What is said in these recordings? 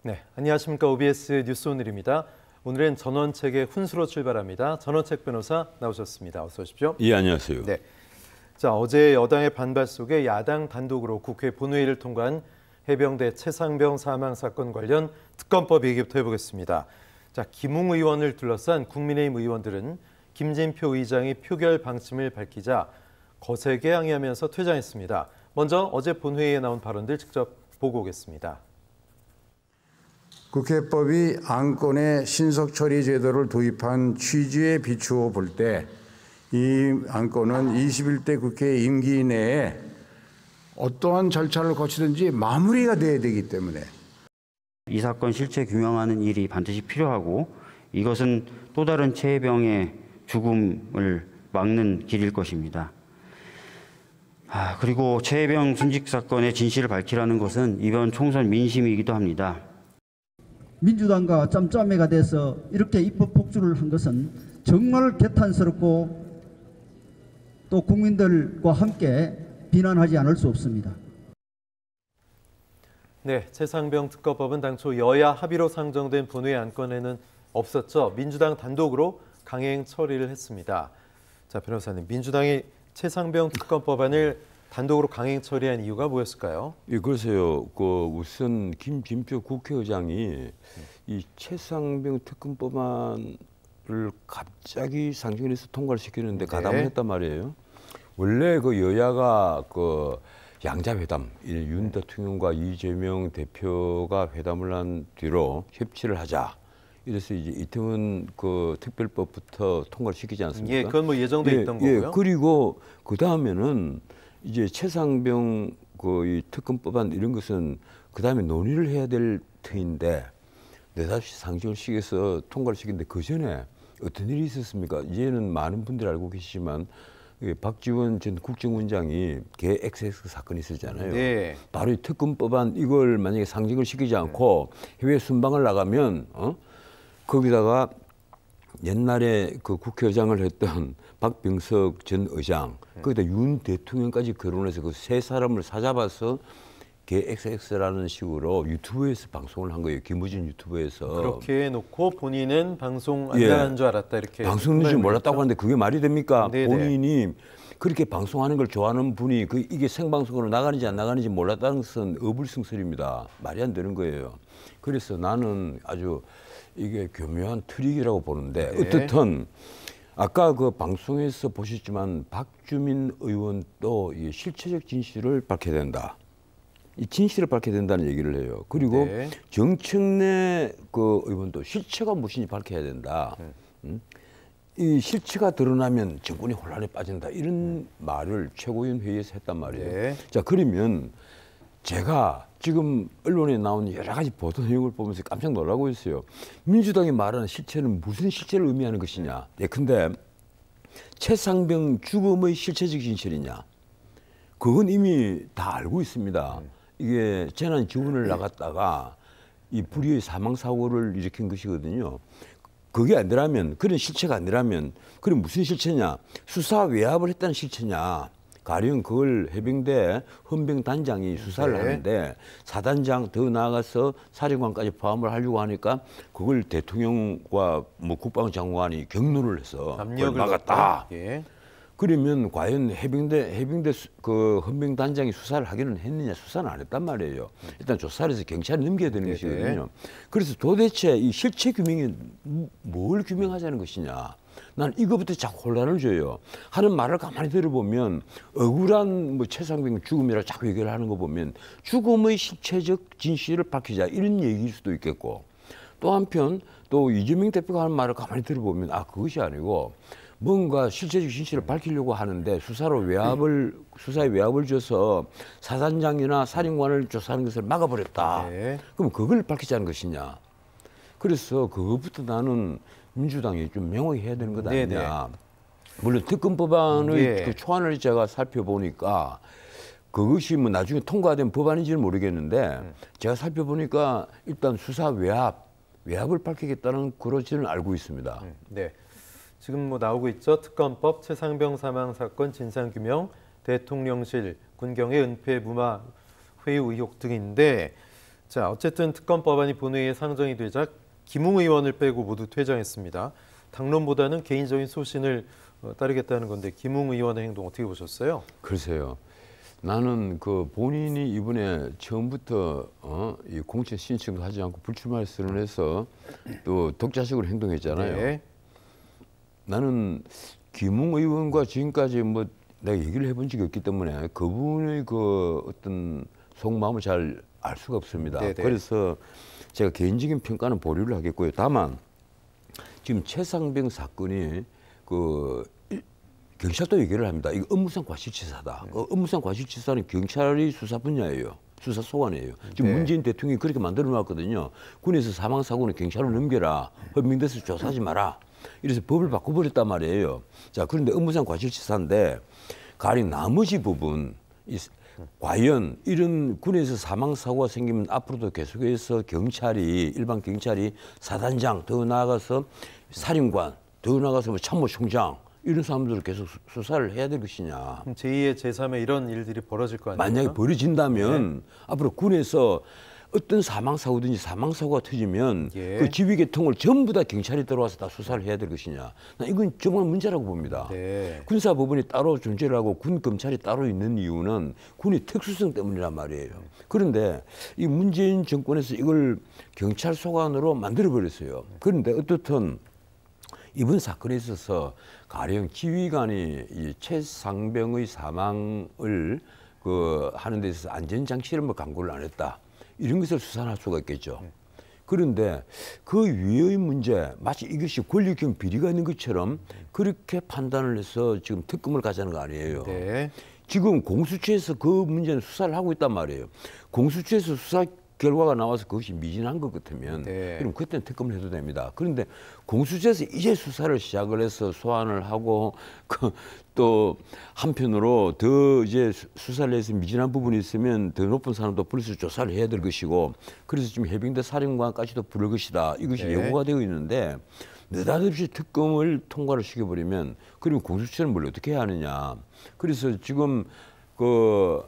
네, 안녕하십니까. OBS 뉴스 오늘입니다. 오늘은 전원책의 훈수로 출발합니다. 전원책 변호사 나오셨습니다. 어서 오십시오. 예, 안녕하세요. 네. 자, 어제 여당의 반발 속에 야당 단독으로 국회 본회의를 통과한 해병대 최상병 사망 사건 관련 특검법 얘기부터 해보겠습니다. 자, 김웅 의원을 둘러싼 국민의힘 의원들은 김진표 의장이 표결 방침을 밝히자 거세게 항의하면서 퇴장했습니다. 먼저 어제 본회의에 나온 발언들 직접 보고 오겠습니다. 국회법이 안건의 신속 처리 제도를 도입한 취지에 비추어 볼 때 이 안건은 21대 국회 임기 내에 어떠한 절차를 거치든지 마무리가 돼야 되기 때문에 이 사건 실체 규명하는 일이 반드시 필요하고 이것은 또 다른 최혜병의 죽음을 막는 길일 것입니다. 그리고 최혜병 순직 사건의 진실을 밝히라는 것은 이번 총선 민심이기도 합니다. 민주당과 짬짬이가 돼서 이렇게 입법 폭주를 한 것은 정말 개탄스럽고 또 국민들과 함께 비난하지 않을 수 없습니다. 네, 최상병 특검법은 당초 여야 합의로 상정된 본회의 안건에는 없었죠. 민주당 단독으로 강행 처리를 했습니다. 자, 변호사님, 민주당이 최상병 특검법안을 단독으로 강행 처리한 이유가 뭐였을까요? 예, 그래서요. 우선 김진표 국회의장이 이 최상병 특검법안을 갑자기 상정을 해서 통과를 시키는데 가담을 했단 말이에요. 원래 그 여야가 양자회담, 윤 대통령과 이재명 대표가 회담을 한 뒤로 협치를 하자. 이래서 이제 이태원 특별법부터 통과를 시키지 않습니까? 예, 그건 뭐 예정돼 있던 거고요. 예, 그리고 그 다음에는 이제 최상병 이 특검법안 이런 것은 그 다음에 논의를 해야 될 터인데 내다시 상정을 시켜서 통과를 시켰는데 그 전에 어떤 일이 있었습니까? 이제는 많은 분들이 알고 계시지만 박지원 전 국정원장이 개 XX 사건이 있었잖아요. 네. 바로 이 특검법안 이걸 만약에 상정을 시키지 않고 해외 순방을 나가면 거기다가 옛날에 그 국회의장을 했던 박병석 전 의장, 거기다 윤 대통령까지 거론해서 그 세 사람을 사잡아서 개 XX라는 식으로 유튜브에서 방송을 한 거예요. 김우진 유튜브에서. 그렇게 해놓고 본인은 방송 안 나가는 줄 알았다 이렇게. 방송인 줄 몰랐다고 하는데 그게 말이 됩니까? 네네. 본인이 그렇게 방송하는 걸 좋아하는 분이 이게 생방송으로 나가는지 안 나가는지 몰랐다는 것은 어불성설입니다. 말이 안 되는 거예요. 그래서 나는 아주 이게 교묘한 트릭이라고 보는데 어떻든 아까 그 방송에서 보셨지만 박주민 의원도 이 실체적 진실을 밝혀야 된다. 이 진실을 밝혀야 된다는 얘기를 해요. 그리고 정청래 그 의원도 실체가 무엇인지 밝혀야 된다. 이 실체가 드러나면 정권이 혼란에 빠진다. 이런 말을 최고위원 회의에서 했단 말이에요. 자, 그러면 제가 지금 언론에 나온 여러 가지 보도 내용을 보면서 깜짝 놀라고 있어요. 민주당이 말하는 실체는 무슨 실체를 의미하는 것이냐. 예컨대 최상병 죽음의 실체적 진실이냐. 그건 이미 다 알고 있습니다. 이게 재난 지원을 나갔다가 이 불의의 사망 사고를 일으킨 것이거든요. 그게 아니라면, 그런 실체가 아니라면 그럼 무슨 실체냐. 수사 외압을 했다는 실체냐. 가령 그걸 해병대 헌병단장이 수사를 하는데 사단장 더 나아가서 사령관까지 포함을 하려고 하니까 그걸 대통령과 국방장관이 경로를 해서 그걸 막았다. 그러면 과연 해병대 그 헌병단장이 수사를 하기는 했느냐? 수사는 안 했단 말이에요. 일단 조사를 해서 경찰에 넘겨야 되는 것이거든요. 그래서 도대체 이 실체 규명이 뭘 규명하자는 것이냐? 난 이거부터 자꾸 혼란을 줘요. 하는 말을 가만히 들어보면 억울한 최상병 죽음이라고 자꾸 얘기를 하는 거 보면 죽음의 실체적 진실을 밝히자 이런 얘기일 수도 있겠고 또 한편 또 이재명 대표가 하는 말을 가만히 들어보면 그것이 아니고 뭔가 실체적 진실을 밝히려고 하는데 수사에 외압을 줘서 사단장이나 사령관을 조사하는 것을 막아버렸다. 그럼 그걸 밝히자는 것이냐. 그래서 그것부터 나는 민주당이 좀 명확히 해야 되는 것 아니냐. 물론 특검법안의 그 초안을 제가 살펴보니까 그것이 나중에 통과된 법안인지는 모르겠는데 제가 살펴보니까 일단 수사 외압을 밝히겠다는 그러지는 알고 있습니다. 네. 지금 나오고 있죠. 특검법, 최상병 사망 사건 진상규명, 대통령실, 군경의 은폐 무마 회유 의혹 등인데 자, 어쨌든 특검 법안이 본회의에 상정이 되자 김웅 의원을 빼고 모두 퇴장했습니다. 당론보다는 개인적인 소신을 따르겠다는 건데 김웅 의원의 행동 어떻게 보셨어요? 글쎄요. 나는 그 본인이 이번에 처음부터 이 공천 신청도 하지 않고 불출마를 선언해서 또 독자적으로 행동했잖아요. 네. 나는 김웅 의원과 지금까지 뭐 내가 얘기를 해본 적이 없기 때문에 그분의 그 어떤 속마음을 잘 알 수가 없습니다. 네네. 그래서 제가 개인적인 평가는 보류를 하겠고요. 다만 지금 최상병 사건이 그 경찰도 얘기를 합니다. 이거 업무상 과실치사다. 업무상 과실치사는 경찰이 수사 분야예요. 수사 소관이에요. 지금 네. 문재인 대통령이 그렇게 만들어 놨거든요. 군에서 사망 사고는 경찰로 넘겨라. 헌민대에서 조사하지 마라. 이래서 법을 바꿔버렸단 말이에요. 자, 그런데 업무상 과실치사인데 가령 나머지 부분 과연 이런 군에서 사망 사고가 생기면 앞으로도 계속해서 경찰이 일반 경찰이 사단장 더 나아가서 사령관 더 나아가서 뭐 참모총장 이런 사람들을 계속 수사를 해야 될 것이냐. 그럼 제2의 제3의 이런 일들이 벌어질 거 아니에요? 만약에 벌어진다면 앞으로 군에서 어떤 사망 사고든지 사망 사고가 터지면 예. 그 지휘 계통을 전부 다 경찰이 들어와서 다 수사를 해야 될 것이냐. 나 이건 정말 문제라고 봅니다. 네. 군사법원이 따로 존재를 하고 군 검찰이 따로 있는 이유는 군의 특수성 때문이란 말이에요. 그런데 이 문재인 정권에서 이걸 경찰 소관으로 만들어 버렸어요. 그런데 어떻든 이번 사건에 있어서 가령 지휘관이 이 최상병의 사망을 그 하는 데 있어서 안전장치를 뭐 강구를 안 했다. 이런 것을 수사할 수가 있겠죠. 그런데 그 위의 문제, 마치 이것이 권력형 비리가 있는 것처럼 그렇게 판단을 해서 지금 특검을 가자는 거 아니에요. 네. 지금 공수처에서 그 문제는 수사를 하고 있단 말이에요. 공수처에서 수사 결과가 나와서 그것이 미진한 것 같으면 네. 그럼 그때는 특검을 해도 됩니다. 그런데 공수처에서 이제 수사를 시작을 해서 소환을 하고 또 한편으로 더 이제 수사를 해서 미진한 부분이 있으면 더 높은 사람도 벌써 조사를 해야 될 것이고 그래서 지금 해병대 사령관까지도 부를 것이다. 이것이 네. 예고가 되어 있는데 느닷없이 특검을 통과를 시켜버리면 그러면 공수처는 뭘 어떻게 해야 하느냐. 그래서 지금 그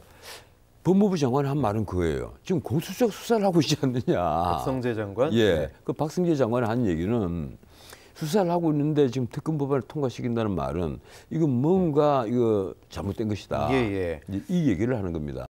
법무부 장관이 한 말은 그거예요. 지금 공수처 수사를 하고 있지 않느냐. 박성재 장관? 예. 네. 그 박성재 장관이 한 얘기는 수사를 하고 있는데 지금 특검 법안을 통과시킨다는 말은 이건 뭔가 이거 잘못된 것이다. 예, 예. 이 얘기를 하는 겁니다.